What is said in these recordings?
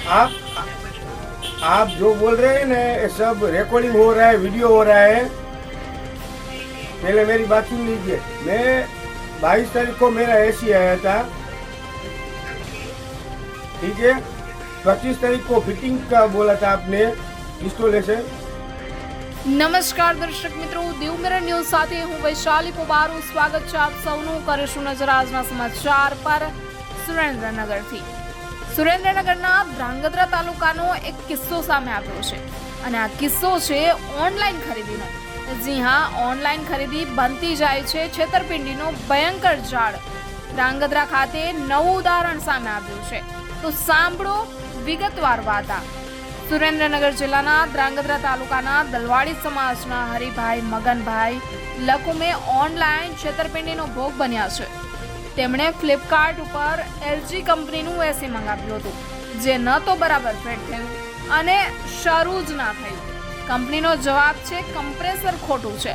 आप आप जो बोल रहे हैं ना ये सब रिकॉर्डिंग हो रहा है, वीडियो हो रहा है। पहले मेरी बात सुन लीजिए। मैं 22 तारीख को मेरा एसी आया था, ठीक है। 25 तारीख को फिटिंग का बोला था आपने, इंस्टॉलेशन। નમસ્કાર દર્શક મિત્રો, દેવમિરર ન્યૂઝ સાથે હું વૈશાલી પોબારું સ્વાગત છે આપ સૌનું. કરીશું નજર આજના સમાચાર પર સુરેન્દ્રનગરથી. સુરેન્દ્રનગરના ધ્રાંગધ્રા તાલુકાનો એક કિસ્સો સામે આવ્યો છે અને આ કિસ્સો છે ઓનલાઈન ખરીદીનો. જી હા, ઓનલાઈન ખરીદી બનતી જાય છે છેતરપિંડીનો ભયંકર જાળ. ધ્રાંગધ્રા ખાતે નવું ઉદાહરણ સામે આવ્યું છે, તો સાંભળો વિગતવાર વાર્તા. સુરેન્દ્રનગર જિલ્લાના ધ્રાંગધ્રા તાલુકાના દલવાડી સમાજના હરિભાઈ મગનભાઈ લકુમે ઓનલાઈન છેતરપિંડીનો ભોગ બન્યા છે. તેમણે ફ્લિપકાર્ટ ઉપર એલજી કંપનીનું એસી મંગાવ્યું હતું, જે ન તો બરાબર ફિટ થયું અને શરૂ જ ના થયું. કંપનીનો જવાબ છે કમ્પ્રેસર ખોટું છે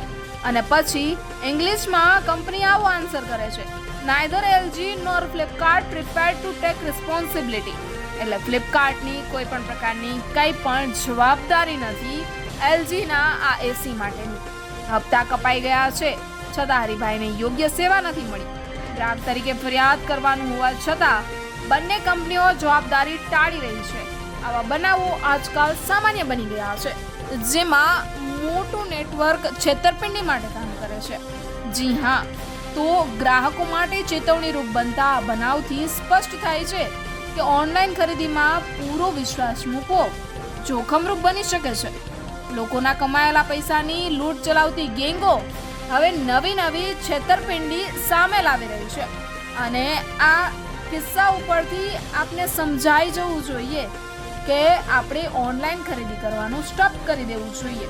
અને પછી ઇંગ્લિશમાં કંપની આવો આન્સર કરે છે, neither LG nor Flipkart prepared to take responsibility. એટલે ફ્લિપકાર્ટની કોઈ પણ પ્રકારની કંઈ પણ જવાબદારી નથી એલજીના આ એસી માટેની. હપ્તા કપાઈ ગયા છે છતાં હરિભાઈને યોગ્ય સેવા નથી મળી. ગ્રાહક તરીકે ફરિયાદ કરવાનું હોવા છતાં બંને કંપનીઓ જવાબદારી ટાળી રહી છે. આવા બનાવો આજકાલ સામાન્ય બની ગયા છે, જેમાં મોટું નેટવર્ક છેતરપિંડી માટે કામ કરે છે. જી હા, તો ગ્રાહકો માટે ચેતવણીરૂપ બનતા આ બનાવથી સ્પષ્ટ થાય છે કે ઓનલાઈન ખરીદીમાં પૂરો વિશ્વાસ મૂકવો જોખમરૂપ બની શકે છે. લોકોના કમાયેલા પૈસાની લૂંટ ચલાવતી ગેંગો હવે નવી છેતરપિંડી સામે લાવી રહી છે અને આ કિસ્સા ઉપરથી આપને સમજાઈ જવું જોઈએ કે આપણે ઓનલાઈન ખરીદી કરવાનું સ્ટોપ કરી દેવું જોઈએ.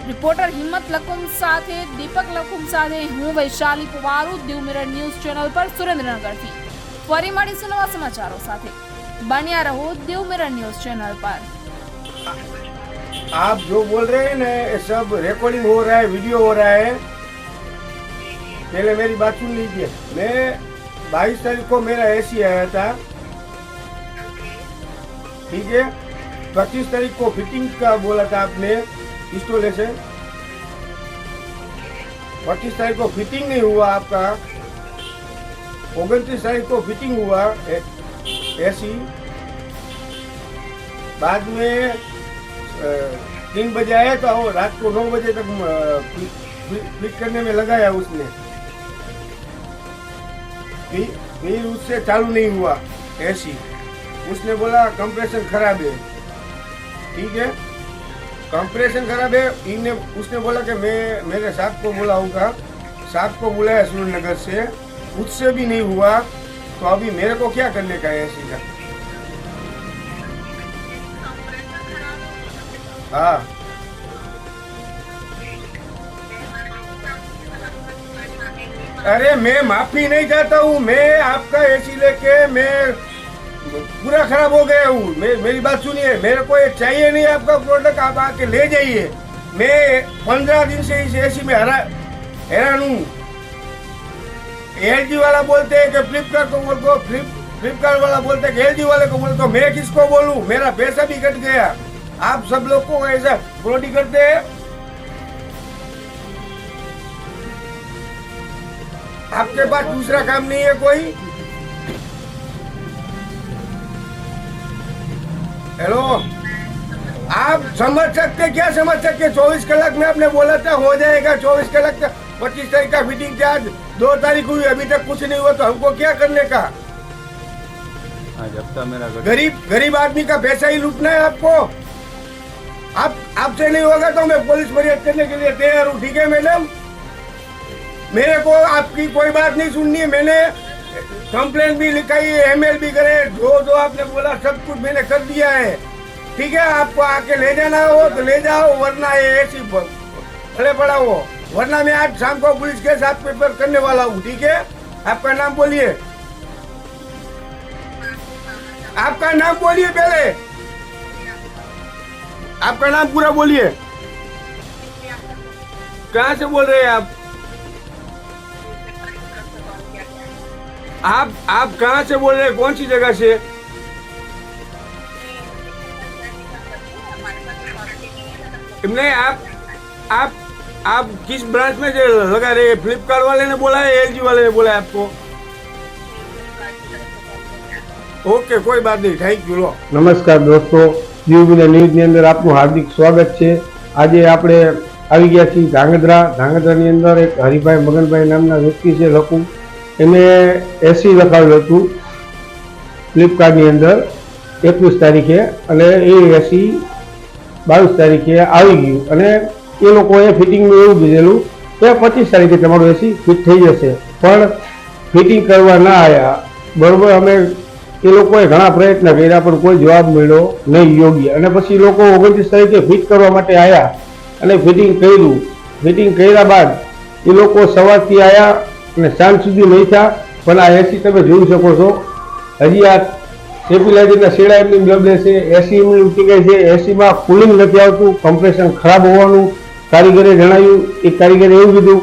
રિપોર્ટર હિંમત લકુમ સાથે દીપક લકુમ સાથે હું વૈશાલી પોવારું, દેવમિરર ન્યૂઝ ચેનલ પર સુરેન્દ્રનગરથી. ફરી મળીશું નવા સમાચારો સાથે. બન્યા રહો દેવમિરર ન્યૂઝ ચેનલ પર. आप जो बोल रहे हैं ना ये सब रिकॉर्डिंग हो रहा है, वीडियो हो रहा है। पहले मेरी बात सुन लीजिए। मैं 22 तारीख को मेरा एसी आया था, ठीक है। 25 तारीख को फिटिंग का बोला था आपने, इंस्टॉलेशन। 25 तारीख को फिटिंग नहीं हुआ आपका, 29 तारीख को फिटिंग हुआ एसी। बाद में 3 बजे आया था और रात को 9 बजे तक फिट करने में लगाया उसने, फिर उससे चालू नहीं हुआ एसी। उसने बोला कंप्रेसर खराब है, ठीक है। कंप्रेसर खराब है, उसने बोला कि मेरे साहब को बोला होगा, साहब को बुलाया सुरेंद्रनगर से, उससे भी नहीं हुआ। तो अभी मेरे को क्या करने का है एसी का? हाँ, अरे मैं माफी नहीं चाहता हूँ। मैं आपका एसी लेके मैं पूरा खराब हो गया हूँ। मेरी बात सुनिए, मेरे को ये चाहिए नहीं आपका प्रोडक्ट, आप आके ले जाइए। मैं 15 दिन से इस एसी में हैरान हूँ। एलजी वाला बोलते हैं कि फ्लिपकार्ट को बोल दो, फ्लिपकार्ट वाला बोलते हैं कि एलजी वाले को बोल दो। मैं किसको बोलूँ? मेरा पैसा भी कट गया। आप सब लोग को ऐसा फ्रॉडी करते हैं। आपके पास दूसरा काम नहीं है कोई? हेलो, आप समझ सकते क्या? समझ सकते 24 कलाक में आपने बोला था हो जाएगा, 24 कलाक तक। 25 तारीख का फिटिंग चार्ज 2 तारीख हुई, अभी तक कुछ नहीं हुआ, तो हमको क्या करने का? आज हफ्ता मेरा गरीब आदमी का पैसा ही लूटना है आपको। आपसे नहीं होगा तो मैं पुलिस फरियाद करने के लिए तैयार हूँ, ठीक है मैडम। मेरे को आपकी कोई बात नहीं सुननी है। मैंने कंप्लेंट भी लिखाई है, ईमेल भी करे, जो आपने बोला सब कुछ मैंने कर दिया है, ठीक है। आपको आके ले जाना हो तो ले जाओ, वरना ये ऐसी भले पड़ा हो, वरना मैं आज शाम को पुलिस के साथ पेपर करने वाला हूँ, ठीक है। आपका नाम बोलिए, आपका नाम बोलिए, पहले आपका नाम पूरा बोलिए। कहाँ से बोल रहे हैं आप? आप कहाँ से बोल रहे हैं? कौन सी जगह से? नहीं आप किस ब्रांच में जो लगा रहे हैं? फ्लिपकार्ट वाले ने बोला है, एलजी वाले ने बोला है आपको? ओके, कोई बात नहीं, थैंक यू। लो નમસ્કાર દોસ્તો, દીવમીરા ન્યૂઝની અંદર આપનું હાર્દિક સ્વાગત છે। આજે આપણે આવી ગયા છીએ ધાંગધ્રાની અંદર એક હરિભાઈ મગનભાઈ નામના વ્યક્તિ છે લખું, એને એસી લખાવેલું હતું ફ્લિપકાર્ટની અંદર 21 તારીખે, અને એ એસી 22 તારીખે આવી ગયું, અને એ લોકોએ ફિટિંગનું એવું કીધેલું કે 25 તારીખે તમારું એસી ફિટ થઈ જશે, પણ ફિટિંગ કરવા ના આવ્યા। બરોબર, અમે એ લોકોએ ઘણા પ્રયત્ન કર્યા પણ કોઈ જવાબ મળ્યો નહીં યોગ્ય, અને પછી લોકો 29 તારીખે ફિટ કરવા માટે આવ્યા અને ફિટિંગ કર્યું। ફિટિંગ કર્યા બાદ એ લોકો સવારથી આવ્યા અને સાંજ સુધી નહીં થયા, પણ આ એસી તમે જોઈ શકો છો, હજી આ સ્ટેબિલાઇઝરના શેડા એમની બબલે છે, એસી એમની ઉઠી ગઈ છે, એસીમાં કુલિંગ નથી આવતું, કમ્પ્રેશન ખરાબ હોવાનું કારીગરે જણાવ્યું। એક કારીગરે એવું કીધું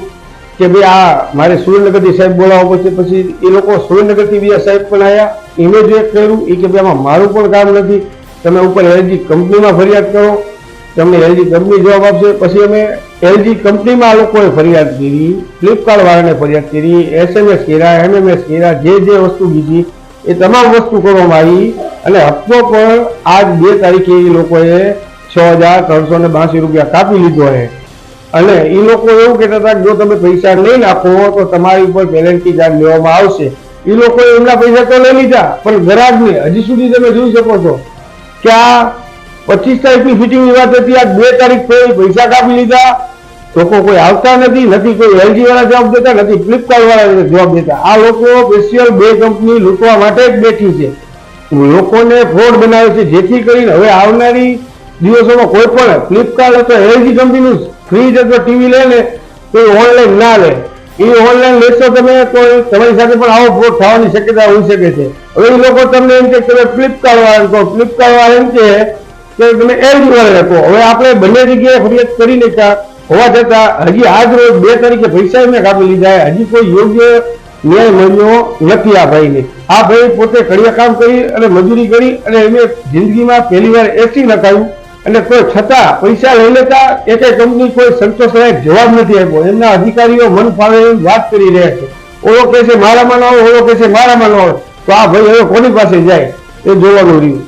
કે ભાઈ આ મારે સુરેન્દ્રનગરથી સાહેબ બોલાવવો પડશે। પછી એ લોકો સુરેન્દ્રનગરથી બીજા સાહેબ પણ આવ્યા, ઇમેજ એક કર્યું, એ કે ભાઈ આમાં મારું પણ કામ નથી, તમે ઉપર એલજી કંપનીમાં ફરિયાદ કરો, તમને એલજી કંપની જવાબ આપશે। પછી અમે એલજી કંપનીમાં આ લોકોએ ફરિયાદ કરી, ફ્લિપકાર્ટ વાળાને ફરિયાદ કરી, SMS કર્યા, MMS કર્યા, જે વસ્તુ કીધી એ તમામ વસ્તુ કરવામાં આવી, અને હપ્તો પણ આજ 2 તારીખે એ લોકોએ 6,382 રૂપિયા કાપી લીધો છે। અને એ લોકો એવું કહેતા હતા કે જો તમે પૈસા નહીં નાખો તો તમારી ઉપર પેનલ્ટી ચાર્જ લેવામાં આવશે। એ લોકોએ એમના પૈસા તો લઈ લીધા, પણ ગ્રાહકને હજી સુધી તમે જોઈ શકો છો કે આ 25 તારીખની ફિટિંગની વાત હતી, આ 2 તારીખ થઈ, પૈસા કાપી લીધા, લોકો કોઈ આવતા નથી કોઈ એલજી વાળા જવાબ દેતા, નથી ફ્લિપકાર્ટ વાળા જવાબ દેતા। આ લોકો સ્પેશિયલ 2 કંપની લૂંટવા માટે જ બેઠી છે, લોકોને ફ્રોડ બનાવે છે, જેથી કરીને હવે આવનારી દિવસોમાં કોઈ પણ ફ્લિપકાર્ટ અથવા એલજી કંપનીનું ફ્રીજ અથવા ટીવી લે ને તો ઓનલાઈન ના લે। એ ઓનલાઈન લેશો તમે તો તમારી સાથે પણ આવો ફ્રોડ થવાની શક્યતા હોઈ શકે છે। હવે એ લોકો તમને એમ કે તમે ફ્લિપકાર્ટ વાળા કહો, ફ્લિપકાર્ટ વાળા એમ કે તમે એલજી વાળા કહો। હવે આપણે બંને જગ્યાએ ફરિયાદ કરી નાખ્યા હોવા છતાં હજી આજ રોજ 2 તારીખે પૈસા એમને કાપી લીધા, હજી કોઈ યોગ્ય ન્યાય મળ્યો નથી આ ભાઈને। આ ભાઈ પોતે કડિયા કામ કરી અને મજૂરી કરી અને એમને જિંદગીમાં પહેલી વાર એસી નખાયું, અને કોઈ છતાં પૈસા લઈ લેતા એક કંપની કોઈ સંતોષલાયક જવાબ નથી આપ્યો। એમના અધિકારીઓ મન ફાવે એવી વાત કરી રહ્યા છે, ઓલો કહે છે મારામાં ન હોય, ઓલો કહે છે મારામાં ન હોય, તો આ ભાઈ હવે કોની પાસે જાય એ જોવાનું રહ્યું।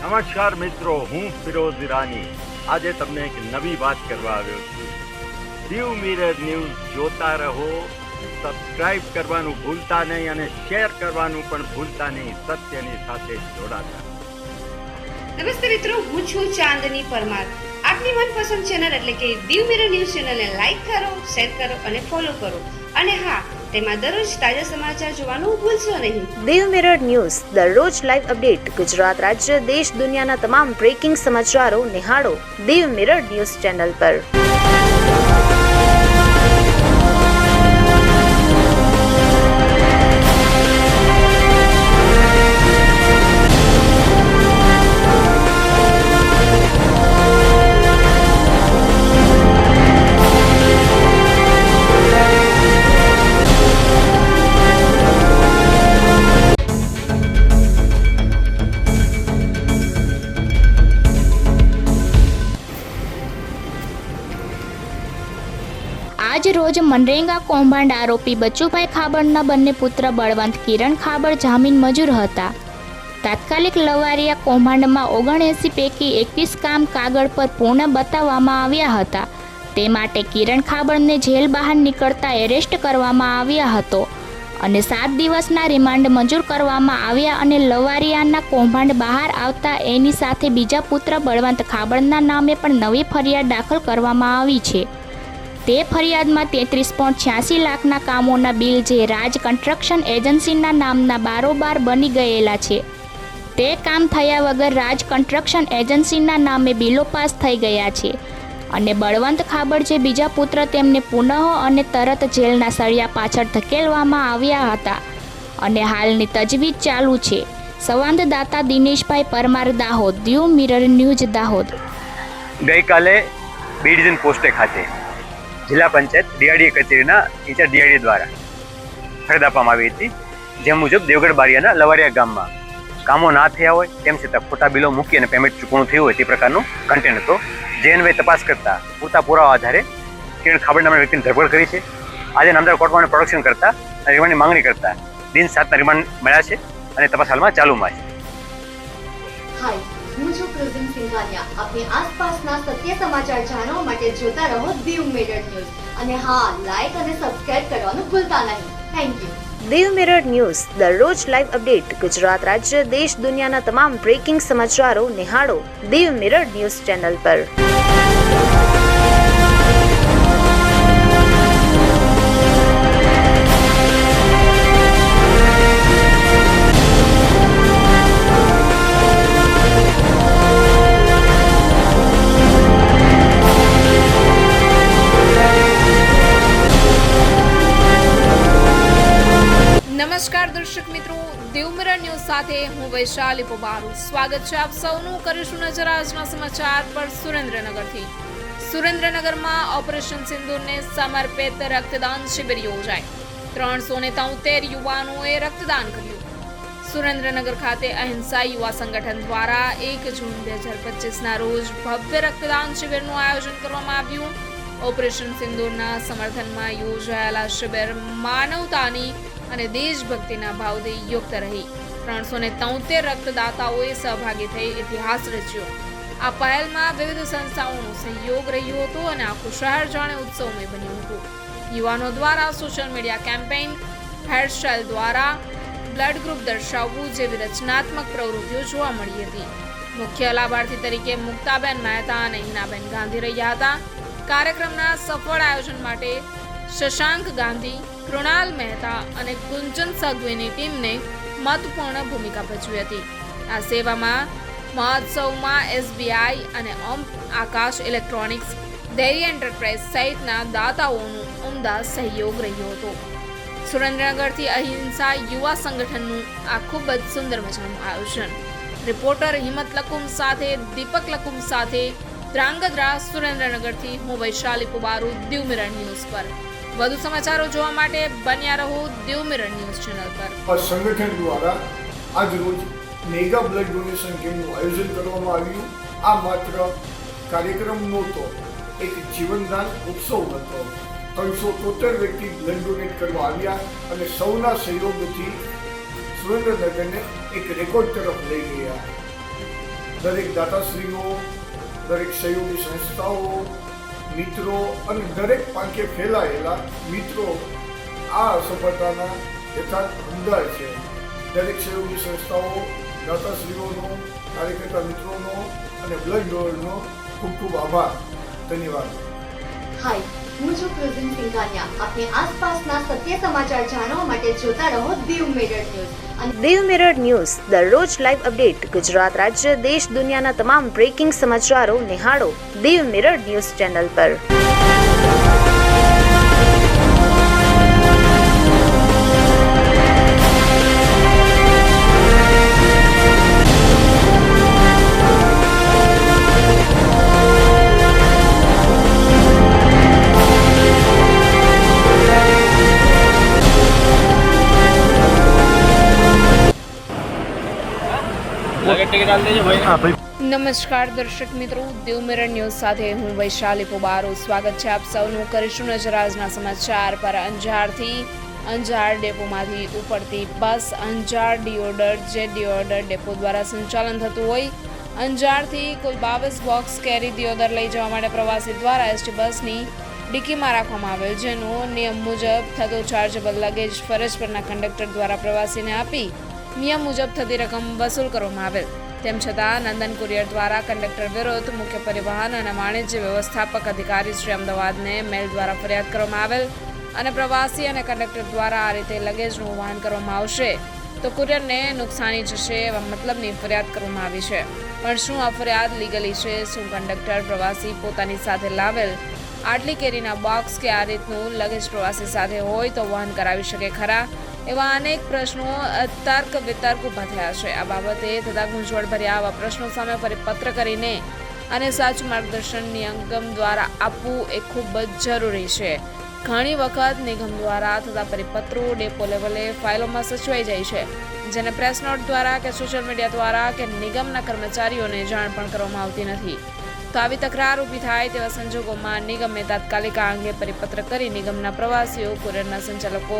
નમસ્કાર મિત્રો, હું ફિરોઝ ઈરાની આજે તમને એક નવી વાત કરવા આવ્યો છું। દીવ મિરર ન્યૂઝ જોતા રહો, સબસ્ક્રાઇબ કરવાનું ભૂલતા નહીં અને શેર કરવાનું પણ ભૂલતા નહીં, સત્યની સાથે જોડાતા। નમસ્તે મિત્રો, હું છું ચાંદની પરમાર। આપની મનપસંદ ચેનલ એટલે કે દીવ મિરર ન્યૂઝ ચેનલને લાઈક કરો, શેર કરો અને ફોલો કરો, અને હા, તેમાં દરરોજ તાજા સમાચાર જોવાનું ભૂલશો નહીં। દીવ મિરર ન્યૂઝ દરરોજ લાઈવ અપડેટ, ગુજરાત રાજ્ય દેશ દુનિયાના તમામ બ્રેકિંગ સમાચારો નિહાળો દીવ મિરર ન્યૂઝ ચેનલ પર। આજ રોજ મનરેગા કૌભાંડ આરોપી બચુભાઈ ખાબડના બંને પુત્ર બળવંત કિરણ ખાબડ જામીન મજૂર હતા। તાત્કાલિક લવારિયા કૌભાંડમાં 79 પૈકી 21 કામ કાગળ પર પૂર્ણ બતાવવામાં આવ્યા હતા, તે માટે કિરણ ખાબડને જેલ બહાર નીકળતા એરેસ્ટ કરવામાં આવ્યા હતો અને 7 દિવસના રિમાન્ડ મંજૂર કરવામાં આવ્યા, અને લવારિયાના કૌભાંડ બહાર આવતા એની સાથે બીજા પુત્ર બળવંત ખાબડના નામે પણ નવી ફરિયાદ દાખલ કરવામાં આવી છે। તે ફરિયાદમાં 33.86 લાખના કામોના બિલ જે રાજ કન્સ્ટ્રક્શન એજન્સીના નામના બારોબાર બની ગયેલા છે, તે કામ થયા વગર રાજ કન્સ્ટ્રક્શન એજન્સીના નામે બિલો પાસ થઈ ગયા છે, અને બળવંત ખાબડ જે બીજા પુત્ર તેમને પુનઃ અને તરત જેલના સળિયા પાછળ ધકેલવામાં આવ્યા હતા, અને હાલની તજવીજ ચાલુ છે। સંવાદદાતા દિનેશભાઈ પરમાર, દાહોદ, દીવ મિરર ન્યૂઝ દાહોદ। ગઈકાલે બી ડિવિઝન પોસ્ટે ખાતે જિલ્લા પંચાયત ડીઆરડી કચેરીના ઇન્ચાર્જ ડીઆરડી દ્વારા ફરિયાદ આપવામાં આવી હતી, જે મુજબ દેવગઢ બારિયાના લવારિયા ગામમાં કામો ના થયા હોય તેમ છતાં ખોટા બિલો મૂકી અને પેમેન્ટ ચૂકવણું થયું હોય તે પ્રકારનું કન્ટેન્ટ હતો. જે અન્વયે તપાસ કરતા પૂરતા પુરાવા આધારે કિરણ ખાબડ નામના વ્યક્તિની ધરપકડ કરી છે. આજે નામદાર કોર્ટમાં પ્રોડક્શન કરતા અને રિમાન્ડની માંગણી કરતા દિન 7ના રિમાન્ડ મળ્યા છે અને તપાસ હાલમાં ચાલુમાં છે. હાય, હું છું પ્રોઝિન સિંઘાનિયા. આપની આસપાસના સત્ય સમાચાર જાણવા માટે જોતા રહો દીવ મિરર ન્યૂઝ અને હા, લાઈક અને સબસ્ક્રાઇબ કરવાનું ભૂલતા નહીં. Thank you. Diu mirror news દરરોજ લાઈવ અપડેટ. ગુજરાત રાજ્ય દેશ દુનિયાના તમામ બ્રેકિંગ સમાચારો નિહાળો દીવ મિરર ન્યૂઝ ચેનલ પર. નમસ્કાર દર્શક મિત્રો, દીવ મિરર ન્યૂઝ સાથે હું વૈશાલી પોબારુ. સ્વાગત છે આપ સૌનું. કરીશું નજર આજના સમાચાર પર. સુરેન્દ્રનગરથી સુરેન્દ્રનગરમાં ઓપરેશન સિંદૂરને સમર્પિત રક્તદાન શિબિર યોજાઈ. 373 યુવાનોએ રક્તદાન કર્યું. સુરેન્દ્રનગર ખાતે અહિંસા યુવા સંગઠન દ્વારા 1 જૂન 2025ના રોજ ભવ્ય રક્તદાન શિબિરનું આયોજન કરવામાં આવ્યું. ઓપરેશન સિંદૂરના સમર્થનમાં યોજાયેલા શિબિર માનવતાની અને દેશભક્તિના ભાવથી યુક્ત રહી. 373 રક્તદાતાઓએ સહભાગી થઈ ઇતિહાસ રચ્યો. આ પહેલમાં વિવિધ સંસ્થાઓનો સહયોગ રહ્યો હતો અને આખું શહેર જાણે ઉત્સવમય બન્યું હતું. યુવાનો દ્વારા સોશિયલ મીડિયા કેમ્પેઇન, હેરસ્ટાઇલ દ્વારા બ્લડ ગ્રુપ દર્શાવવું જેવી રચનાત્મક પ્રવૃત્તિઓ જોવા મળી હતી. મુખ્ય લાભાર્થી તરીકે મુક્તાબેન મહેતા અને હિનાબેન ગાંધી રહ્યા હતા. કાર્યક્રમના સફળ આયોજન માટે શશાંક ગાંધી, કૃણાલ મહેતા અને ગુંજન સગવેની ટીમને મહત્વપૂર્ણ ભૂમિકા ભજવી હતી. આ સેવામાં મહોત્સવમાં SBI અને ઓમ આકાશ ઇલેક્ટ્રોનિક્સ, ડેરી એન્ટરપ્રાઇઝ સહિતના દાતાઓનો ઉમદા સહયોગ રહ્યો હતો. સુરેન્દ્રનગરથી અહિંસા યુવા સંગઠનનું આ ખૂબ જ સુંદર મજાનું આયોજન. રિપોર્ટર હિંમત લકુમ સાથે દીપક લકુમ સાથે ધ્રાંગધ્રા, સુરેન્દ્રનગરથી હું વૈશાલી પોબારુ, દીવ મિરર ન્યૂઝ પર. વધુ સમાચારો જોવા માટે બન્યા રહો દીવ મિરર ન્યૂઝ ચેનલ પર. સંગઠન દ્વારા આજ રોજ મેગા બ્લડ ડોનેશન કેમ્પનું આયોજન કરવામાં આવ્યું. આ માત્ર કાર્યક્રમ નહોતો, એક જીવનદાન ઉત્સવ હતો. 373 વ્યક્તિ બ્લડ ડોનેટ કરવા આવ્યા અને સૌના સહયોગથી સુરેન્દ્રનગરને એક રેકોર્ડ તરફ લઈ ગયા. દરેક દાતાશ્રીઓ, દરેક સહયોગી સંસ્થાઓ, મિત્રો અને દરેક પાંખે ફેલાયેલા મિત્રો આ સફળતાના યથાર્થ હમદાર છે. દરેક સહયોગી સંસ્થાઓ, દાતાશ્રીઓનો, કાર્યકર્તા મિત્રોનો અને બ્લડ ડોનરનો ખૂબ ખૂબ આભાર. ધન્યવાદ. હાય, હું છું પ્રોઝિન સિંઘાનિયા. આપની આસપાસના સત્ય સમાચાર જાણવા માટે જોતા રહો દીવ મિરર ન્યૂઝ અને દીવ મિરર ન્યૂઝ દરરોજ લાઈવ અપડેટ. ગુજરાત રાજ્ય દેશ દુનિયાના તમામ બ્રેકિંગ સમાચારો નિહાળો દીવ મિરર ન્યૂઝ ચેનલ પર. નમસ્કાર દર્શક મિત્રો, દીવ મિરર ન્યૂઝ સાથે હું વૈશાલી પોબારુ. સ્વાગત છે આપ સૌનું. કરીશું નજર આજના સમાચાર પર. અંજાર ડેપોમાંથી ઉપડતી બસ અંજાર ડિઓડર જે ડિઓડર ડેપો દ્વારા સંચાલન થતું હોય. અંજારથી કુલ 22 બોક્સ કેરી દિયોદર લઈ જવા માટે પ્રવાસી દ્વારા ST બસની ડિક્કીમાં રાખવામાં આવેલ, જેનો નિયમ મુજબ થતો ચાર્જેબલ લગેજ ફરજ પરના કંડક્ટર દ્વારા પ્રવાસીને આપી નિયમ મુજબ થતી રકમ વસૂલ કરવામાં આવેલ. તેમ છતાં નંદન કુરિયર દ્વારા કંડક્ટર વિરુદ્ધ મુખ્ય પરિવહન અને વાણિજ્ય વ્યવસ્થાપક અધિકારી શ્રી અમદાવાદને મેલ દ્વારા ફરિયાદ કરવામાં આવેલ અને પ્રવાસી અને કંડક્ટર દ્વારા આ રીતે લગેજનું વહન કરવામાં આવશે તો કુરિયરને નુકસાની જશે એવા મતલબની ફરિયાદ કરવામાં આવી છે. પણ શું આ ફરિયાદ લીગલી છે? શું કંડક્ટર પ્રવાસી પોતાની સાથે લાવેલ આટલી કેરીના બોક્સ કે આ રીતનું લગેજ પ્રવાસી સાથે હોય તો વહન કરાવી શકે ખરા? એવા અનેક પ્રશ્નો તર્ક વિતર્ક ઊભા થયા છે. આ બાબતે થતા ગુંચવણભર્યા આવા પ્રશ્નો સામે પરિપત્ર કરીને અને સાચું માર્ગદર્શન નિયમ દ્વારા આપવું એ ખૂબ જ જરૂરી છે. ઘણી વખત નિગમ દ્વારા થતા પરિપત્રો ડેપો લેવલે ફાઇલોમાં સચવાઈ જાય છે, જેને પ્રેસ નોટ દ્વારા કે સોશિયલ મીડિયા દ્વારા કે નિગમના કર્મચારીઓને જાણ પણ કરવામાં આવતી નથી. તો આવી તકરાર ઊભી થાય તેવા સંજોગોમાં નિગમે તાત્કાલિક આ અંગે પરિપત્ર કરી નિગમના પ્રવાસીઓ, કુરિયરના સંચાલકો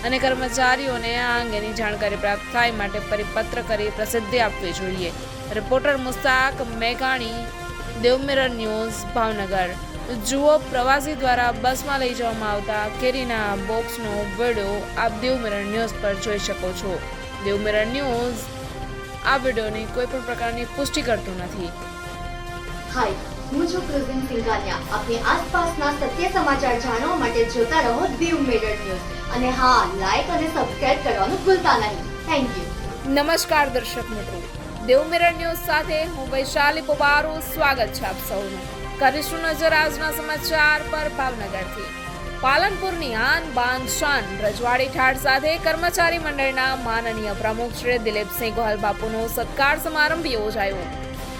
અને કર્મચારીઓને આ અંગેની જાણકારી પ્રાપ્ત થાય માટે પરિપત્ર કરી પ્રસિદ્ધિ આપવી જોઈએ. રિપોર્ટર મુસ્તાક મેઘાણી, દેવ મિરર ન્યૂઝ, ભાવનગર. જુઓ, પ્રવાસી દ્વારા બસમાં લઈ જવામાં આવતા કેરીના બોક્સનો વિડીયો આપ દેવ મિરર ન્યૂઝ પર જોઈ શકો છો. દેવ મિરર ન્યૂઝ આ વિડીયોની કોઈ પણ પ્રકારની પુષ્ટિ કરતું નથી. હાય, હું છું કૃઝિન સિંઘાનિયા. આપની આસપાસના સત્ય સમાચાર જાણવા માટે જોતા રહો દીવ મિરર ન્યૂઝ. અને હા, લાઈક અને સબસ્ક્રાઇબ કરવાનું ભૂલતા નહીં. Thank you. નમસ્કાર દર્શક મિત્રો, દેવ મિરર ન્યૂઝ સાથે હું વૈશાલી પોબારો. સ્વાગત છે આપ સૌનું. કરીશું નજર આજના સમાચાર પર ભાવનગરથી. પાલનપુરની આન બાન શાન રજવાડી ઠાઠ સાથે કર્મચારી મંડળના માનનીય પ્રમુખ શ્રી દિલીપસિંહ ગોહલ બાપુનો સત્કાર સમારંભ યોજાયો.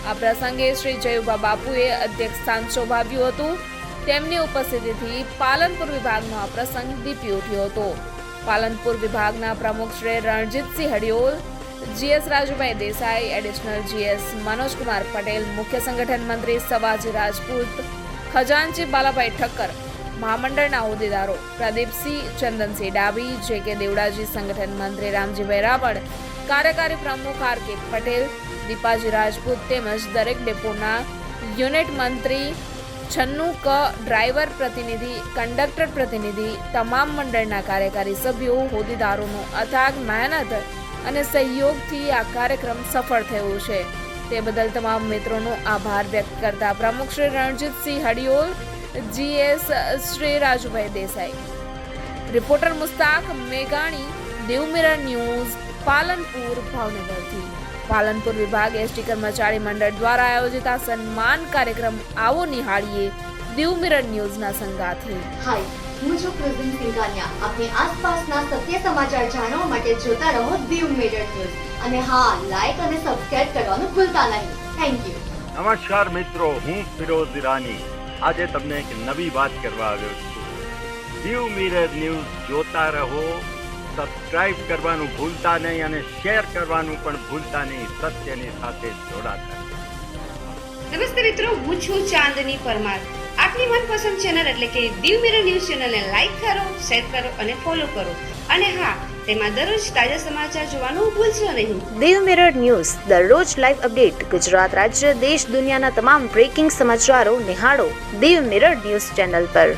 આ પ્રસંગે શ્રી જયુભા બાપુએ અધ્યક્ષ સ્થાન શોભાવ્યું હતું. તેમની ઉપસ્થિતિથી પાલનપુર વિભાગનો આ પ્રસંગ દીપી ઉઠ્યો હતો. પાલનપુર વિભાગના પ્રમુખ Shri Ranjitsinh Hadiyol, GS Rajubhai Desai, additional GS Manoj Kumar Patel, મુખ્ય સંગઠન મંત્રી સવાજી રાજપૂત, ખજાનચી બાલાભાઈ ઠક્કર, મહામંડળના હોદ્દેદારો પ્રદીપસિંહ ચંદનસિંહ ડાબી, JK દેવડાજી, સંગઠન મંત્રી રામજીભાઈ રાવળ, કાર્યકારી પ્રમુખ RK પટેલ, દીપાજી રાજપૂત તેમજ દરેક ડેપોના યુનિટ મંત્રી, 96 ડ્રાઈવર પ્રતિનિધિ, કંડક્ટર પ્રતિનિધિ, તમામ મંડળના કાર્યકારી સભ્યો, હોદ્દેદારોનો અથાગ મહેનત અને સહયોગથી આ કાર્યક્રમ સફળ થયો છે. તે બદલ તમામ મિત્રોનો આભાર વ્યક્ત કરતા પ્રમુખ શ્રી રણજીતસિંહ હડિયોલ, GS શ્રી રાજુભાઈ દેસાઈ. રિપોર્ટર મુસ્તાક મેઘાણી, દેવ મિરર ન્યૂઝ, પાલનપુર, ભાવનગરથી. પાલનપુર વિભાગ ST કર્મચારી મંડળ દ્વારા આયોજિત આ સન્માન કાર્યક્રમ આવો નિહાળીએ દેવ મિરર ન્યૂઝના સંગાથે. હાય, હું છું કૃઝિન સિંઘાનિયા. આપની આસપાસના સત્ય સમાચાર જાણવા માટે જોતા રહો દીવ મિરર ન્યૂઝ. અને હા, લાઈક અને સબસ્ક્રાઇબ કરવાનું ભૂલતા નહીં. Thank you. નમસ્કાર મિત્રો, હું ફિરોઝ ઈરાની. આજે તમને એક નવી વાત કરવા આવ્યો છું. દીવ મિરર ન્યૂઝ જોતા રહો, સબસ્ક્રાઇબ કરવાનું ભૂલતા નહીં અને શેર કરવાનું પણ ભૂલતા નહીં. સત્યની સાથે જોડાતા. નમસ્તે મિત્રો, હું છું ચાંદની પરમાર. આપની મનપસંદ ચેનલ એટલે કે દીવ મિરર ન્યૂઝ ચેનલને લાઈક કરો, શેર કરો અને ફોલો કરો. અને હા, તેમાં દરરોજ તાજા સમાચાર જોવાનું ભૂલશો નહીં. દીવ મિરર ન્યૂઝ દરરોજ લાઈવ અપડેટ. ગુજરાત રાજ્ય, દેશ, દુનિયાના તમામ બ્રેકિંગ સમાચારો નિહાળો દીવ મિરર ન્યૂઝ ચેનલ પર.